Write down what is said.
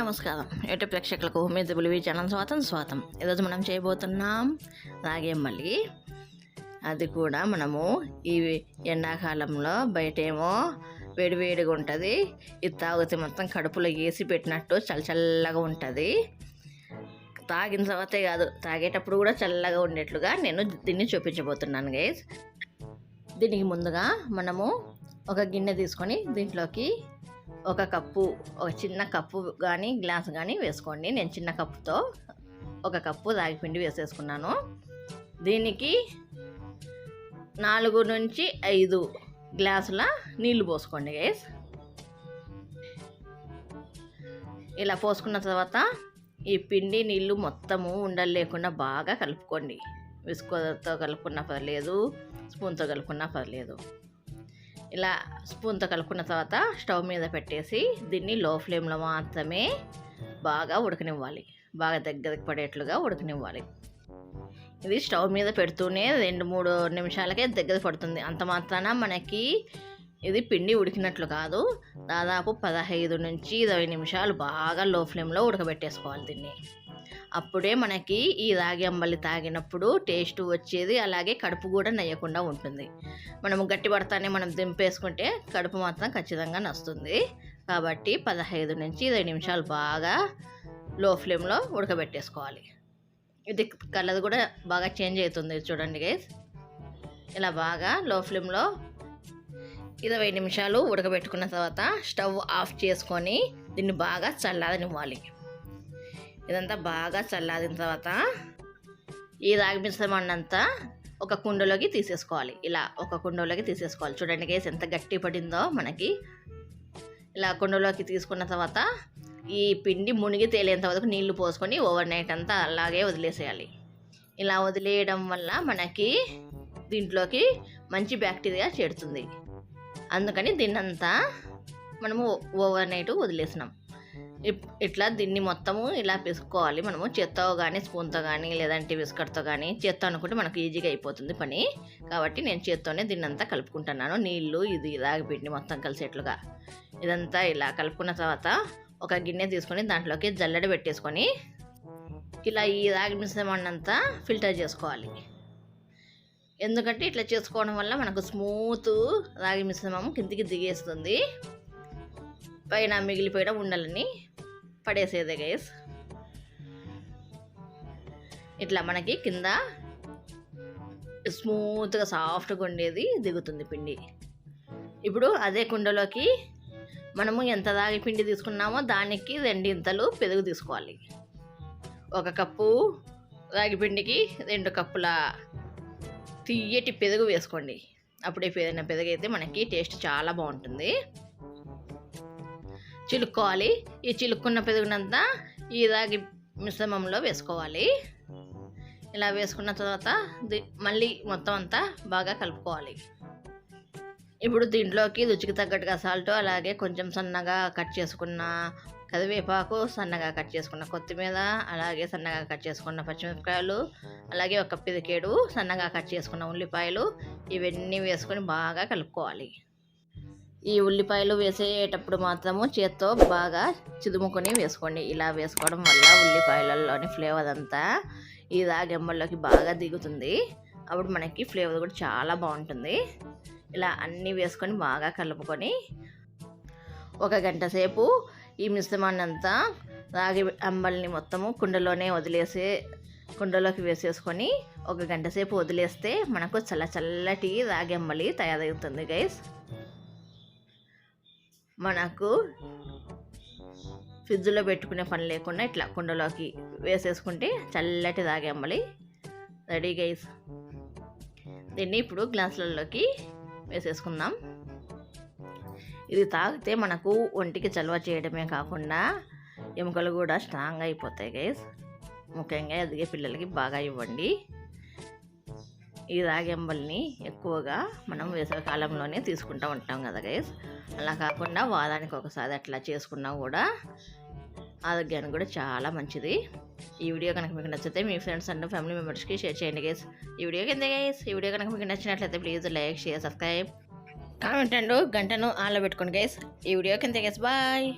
నమస్కారం యూట్యూబ్ ప్రేక్షకులకు మీ దిబులివి ఛానల్ స్వాగతం. ఈరోజు మనం చేయబోతున్నాం రాగి అంబలి. అది కూడా మనము ఈ ఎండాకాలంలో బయటేమో వేడివేడిగా ఉంటుంది. ఇది తాగితే మొత్తం కడుపులో వేసి పెట్టినట్టు చల్లగా ఉంటుంది. తాగిన తర్వాతే కాదు, తాగేటప్పుడు కూడా చల్లగా ఉండేట్లుగా నేను దీన్ని చూపించబోతున్నాను గైస్. దీనికి ముందుగా మనము ఒక గిన్నె తీసుకొని దీంట్లోకి ఒక చిన్న కప్పు కానీ గ్లాస్ కానీ వేసుకోండి. నేను చిన్న కప్పుతో ఒక కప్పు రాగిపిండి వేసేసుకున్నాను. దీనికి 4 నుంచి 5 గ్లాసుల నీళ్లు పోసుకోండి గైస్. ఇలా పోసుకున్న తర్వాత ఈ పిండి నీళ్ళు మొత్తము ఉండలు లేకుండా బాగా కలుపుకోండి. విస్కోతో కలుపుకున్నా పర్లేదు, స్పూన్తో కలుపుకున్నా పర్లేదు. ఇలా స్పూన్తో కలుపుకున్న తర్వాత స్టవ్ మీద పెట్టేసి దీన్ని లో ఫ్లేమ్లో మాత్రమే బాగా ఉడకనివ్వాలి. బాగా దగ్గరికి పడేట్లుగా ఉడకనివ్వాలి. ఇది స్టవ్ మీద పెడుతూనే 2-3 నిమిషాలకే దగ్గర పడుతుంది. అంత మాత్రాన మనకి ఇది పిండి ఉడికినట్లు కాదు. దాదాపు 15 నుంచి 20 నిమిషాలు బాగా లో ఫ్లేమ్లో ఉడకబెట్టేసుకోవాలి దీన్ని. అప్పుడే మనకి ఈ రాగి అంబలి తాగినప్పుడు టేస్ట్ వచ్చేది, అలాగే కడుపు కూడా నయ్యకుండా ఉంటుంది. మనము గట్టి పడతానే మనం దింపేసుకుంటే కడుపు మాత్రం ఖచ్చితంగా నస్తుంది. కాబట్టి 15 నుంచి 20 నిమిషాలు బాగా లో ఫ్లేమ్లో ఉడకబెట్టేసుకోవాలి. ఇది కలర్ కూడా బాగా చేంజ్ అవుతుంది చూడండి గైస్. ఇలా బాగా లో ఫ్లేమ్లో 20 నిమిషాలు ఉడకబెట్టుకున్న తర్వాత స్టవ్ ఆఫ్ చేసుకొని దీన్ని బాగా చల్లారనివ్వాలి. ఇదంతా బాగా చల్లారిన తర్వాత ఈ రాగి మిశ్రమాన్ని అంతా ఒక కుండలోకి తీసేసుకోవాలి. ఇలా ఒక కుండలోకి తీసేసుకోవాలి. చూడండి గైస్ ఎంత గట్టి పడిందో మనకి. ఇలా కుండలోకి తీసుకున్న తర్వాత ఈ పిండి మునిగి తేలేంత వరకు నీళ్లు పోసుకొని ఓవర్ నైట్ అంతా అలాగే వదిలేసేయాలి. ఇలా వదిలేయడం వల్ల మనకి దీంట్లోకి మంచి బ్యాక్టీరియా చేరుతుంది. అందుకని దీన్నంతా మనము ఓవర్ నైట్ వదిలేసినాం. ఇట్లా దీన్ని మొత్తము ఇలా పిసుకోవాలి. మనము చేత్తో కానీ స్పూన్తో కానీ లేదంటే విస్కట్తో కానీ, చేత్తో అనుకుంటే మనకు ఈజీగా అయిపోతుంది పని. కాబట్టి నేను చేత్తోనే దీన్నంతా కలుపుకుంటున్నాను. నీళ్ళు ఇది రాగిపిండి మొత్తం కలిసేట్లుగా ఇదంతా ఇలా కలుపుకున్న తర్వాత ఒక గిన్నె తీసుకొని దాంట్లోకి జల్లెడ పెట్టేసుకొని ఇలా ఈ రాగి మిశ్రమాన్ని అంతా ఫిల్టర్ చేసుకోవాలి. ఎందుకంటే ఇట్లా చేసుకోవడం వల్ల మనకు స్మూత్ రాగి మిశ్రమం కిందికి దిగేస్తుంది. పైన మిగిలిపోయిన ఉండలని పడేసేదే గైస్. ఇట్లా మనకి కింద స్మూత్గా సాఫ్ట్గా ఉండేది దిగుతుంది పిండి. ఇప్పుడు అదే కుండలోకి మనము ఎంత రాగి పిండి తీసుకున్నామో దానికి 2 ఇంతలు పెరుగు తీసుకోవాలి. 1 కప్పు రాగి పిండికి 2 కప్పుల తియ్యటి పెరుగు వేసుకోండి. అప్పుడే పెరుగు అయితే మనకి టేస్ట్ చాలా బాగుంటుంది. చిలుక్కోవాలి. ఈ చిలుక్కున్న పెరుగునంతా ఈ రాగి మిశ్రమంలో వేసుకోవాలి. ఇలా వేసుకున్న తర్వాత మళ్ళీ మొత్తం అంతా బాగా కలుపుకోవాలి. ఇప్పుడు దీంట్లోకి రుచికి తగ్గట్టుగా సాల్ట్, అలాగే కొంచెం సన్నగా కట్ చేసుకున్న కరివేపాకు, సన్నగా కట్ చేసుకున్న కొత్తిమీర, అలాగే సన్నగా కట్ చేసుకున్న పచ్చిమిరపకాయలు, అలాగే 1 పిరికెడు సన్నగా కట్ చేసుకున్న ఉల్లిపాయలు, ఇవన్నీ వేసుకొని బాగా కలుపుకోవాలి. ఈ ఉల్లిపాయలు వేసేటప్పుడు మాత్రము చేత్తో బాగా చిదుముకొని వేసుకోండి. ఇలా వేసుకోవడం వల్ల ఉల్లిపాయలలోని ఫ్లేవర్ అంతా ఈ రాగి అంబలిలోకి బాగా దిగుతుంది. అప్పుడు మనకి ఫ్లేవర్ కూడా చాలా బాగుంటుంది. ఇలా అన్నీ వేసుకొని బాగా కలుపుకొని 1 గంట సేపు ఈ మిశ్రమాన్ని అంతా రాగి అంబలిని మొత్తము కుండలోకి వేసేసుకొని 1 గంట సేపు వదిలేస్తే మనకు చల్లటి రాగి అంబలి తయారవుతుంది గైస్. మనకు ఫ్రిడ్జ్లో పెట్టుకునే పని లేకుండా ఇట్లా కుండలోకి వేసేసుకుంటే చల్లటి రాగి అంబలి రెడీ గైస్. దీన్ని ఇప్పుడు గ్లాసులలోకి వేసేసుకుందాం. ఇది తాగితే మనకు ఒంటికి చలువ చేయడమే కాకుండా ఎముకలు కూడా స్ట్రాంగ్ అయిపోతాయి గైస్. ముఖ్యంగా ఎదిగే పిల్లలకి బాగా ఇవ్వండి. ఈ రాగి అంబలిని ఎక్కువగా మనం వేసవికాలంలోనే తీసుకుంటూ ఉంటాం కదా గైస్. అలా కాకుండా వారానికి ఒకసారి అట్లా చేసుకున్నా కూడా ఆరోగ్యానికి కూడా చాలా మంచిది. ఈ వీడియో కనుక మీకు నచ్చితే మీ ఫ్రెండ్స్ అండ్ ఫ్యామిలీ మెంబర్స్కి షేర్ చేయండి గైస్. ఈ వీడియో కింద గైస్, ఈ వీడియో కనుక మీకు నచ్చినట్లయితే please like, share, subscribe, comment and గంటను ఆన్లో పెట్టుకోండి గైస్. ఈ వీడియో కింద గైస్. బాయ్.